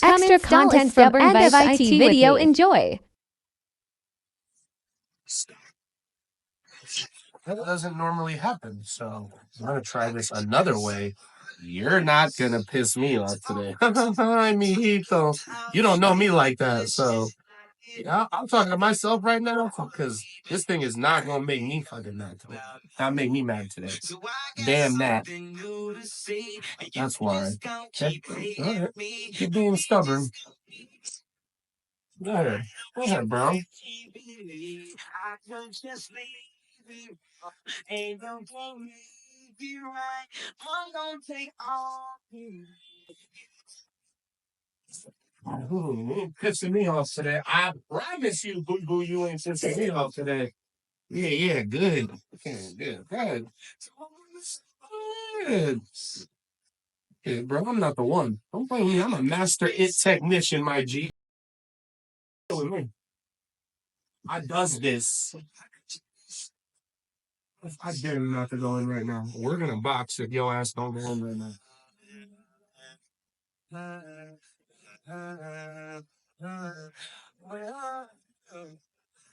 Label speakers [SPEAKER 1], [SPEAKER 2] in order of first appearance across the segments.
[SPEAKER 1] Extra content from VISE IT video. Enjoy.
[SPEAKER 2] That doesn't normally happen, so I'm gonna try this another way. You're not gonna piss me off today. Hi, mijito. You don't know me like that, so yeah, I'm talking to myself right now because this thing is not gonna make me fucking mad today. Not make me mad today. Damn that. That's why. Okay. All right. Keep being stubborn. Go ahead. Go ahead, bro. Ooh, pissing me off today. I promise you, boo boo, you ain't pissing me off today. Yeah, good. Good. Good. Yeah, bro, I'm not the one. Don't blame me. I'm a master it technician, my G. With me. I does this. I dare you not to go in right now. We're gonna box if your ass don't go in right now.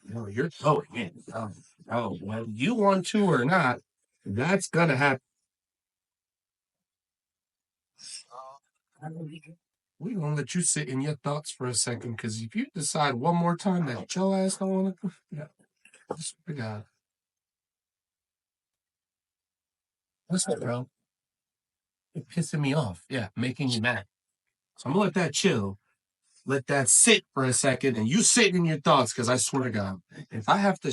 [SPEAKER 2] No, you're throwing it. Oh, whether you want to or not, that's gonna happen. We're gonna let you sit in your thoughts for a second, because if you decide one more time that your ass don't wanna, yeah, I swear to God. Listen, bro, you're pissing me off. Yeah, making me mad. So I'm gonna let that chill. Let that sit for a second, and you sit in your thoughts, because I swear to God, if I have to,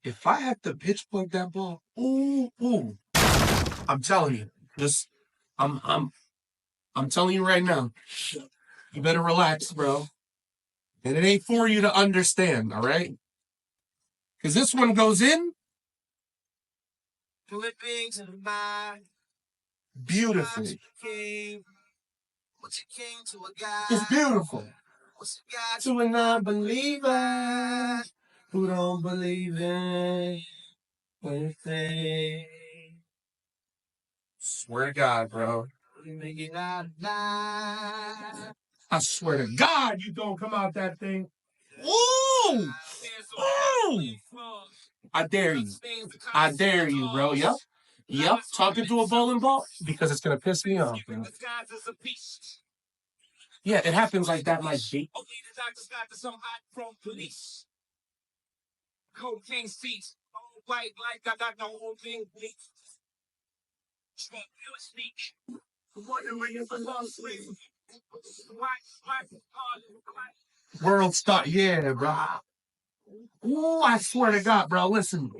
[SPEAKER 2] if I have to pitch plug that ball, ooh, I'm telling you, just, I'm telling you right now, you better relax, bro. And it ain't for you to understand, all right? Because this one goes in beautifully. It's beautiful. To a non-believer who don't believe in anything. Swear to God, bro. I swear to God, you don't come out that thing. Ooh! Ooh! I dare you. I dare you, bro. Yep. Talking to a bowling ball because it's gonna piss me off, bro. Yeah, it happens like that, my G. World star, yeah, bro. Ooh, I swear to God, bro. Listen,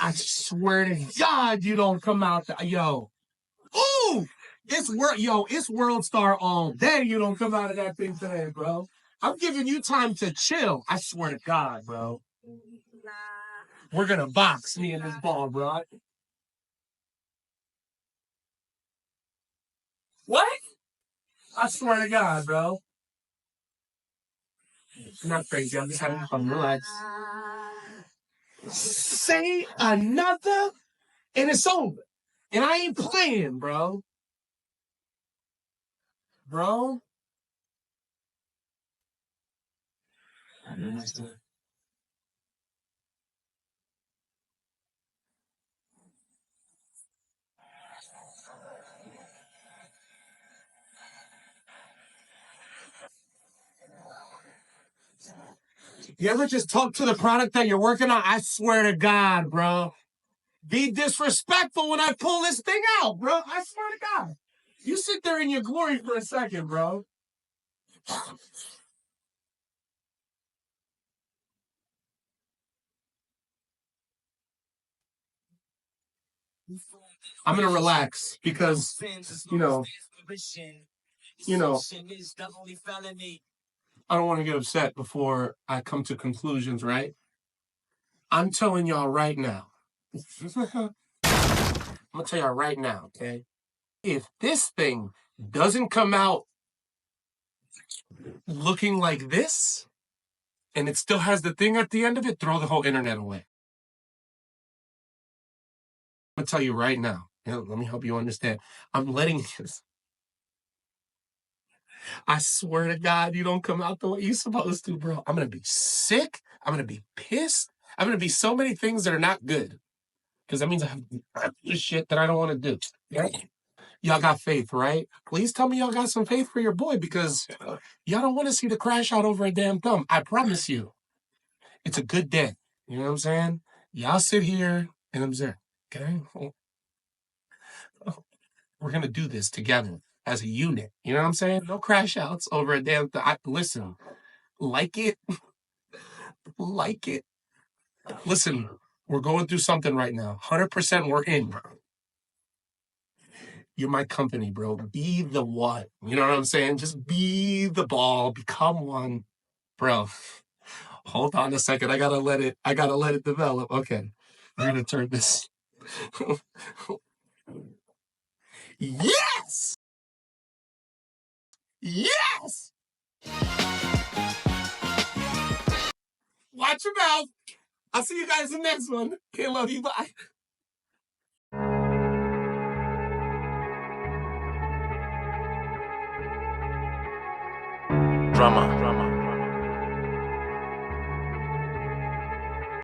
[SPEAKER 2] I swear to God, you don't come out, yo. Ooh, it's world star all day. You don't come out of that thing today, bro. I'm giving you time to chill. I swear to God, bro. We're gonna box me in this ball, bro. What? I swear to God, bro. I'm not crazy. I'm just having fun. Relax. Say another, and it's over. And I ain't playing, bro. Bro. You ever just talk to the product that you're working on? I swear to God, bro. Be disrespectful when I pull this thing out, bro. I swear to God. You sit there in your glory for a second, bro. I'm gonna relax because you know, you know, I don't want to get upset before I come to conclusions, right? I'm telling y'all right now. I'm gonna tell y'all right now, okay? If this thing doesn't come out looking like this, and it still has the thing at the end of it, throw the whole internet away. I'm gonna tell you right now. Let me help you understand. I'm letting this. I swear to God, you don't come out the way you're supposed to, bro. I'm gonna be sick. I'm gonna be pissed. I'm gonna be so many things that are not good. Because that means I have to do shit that I don't want to do. Right? Y'all got faith, right? Please tell me y'all got some faith for your boy because y'all don't want to see the crash out over a damn thumb. I promise you. It's a good day. You know what I'm saying? Y'all sit here and observe. Okay? We're gonna do this together as a unit. You know what I'm saying? No crash outs over a damn thing. Listen, like it, like it. Listen, we're going through something right now. 100% we're in, bro. You're my company, bro. Be the one. You know what I'm saying? Just be the ball. Become one. Bro, hold on a second. I gotta let it develop. Okay. We're gonna turn this. Yes! Yes! Watch your mouth. I'll see you guys in the next one. Okay, love you. Bye.
[SPEAKER 3] Drama.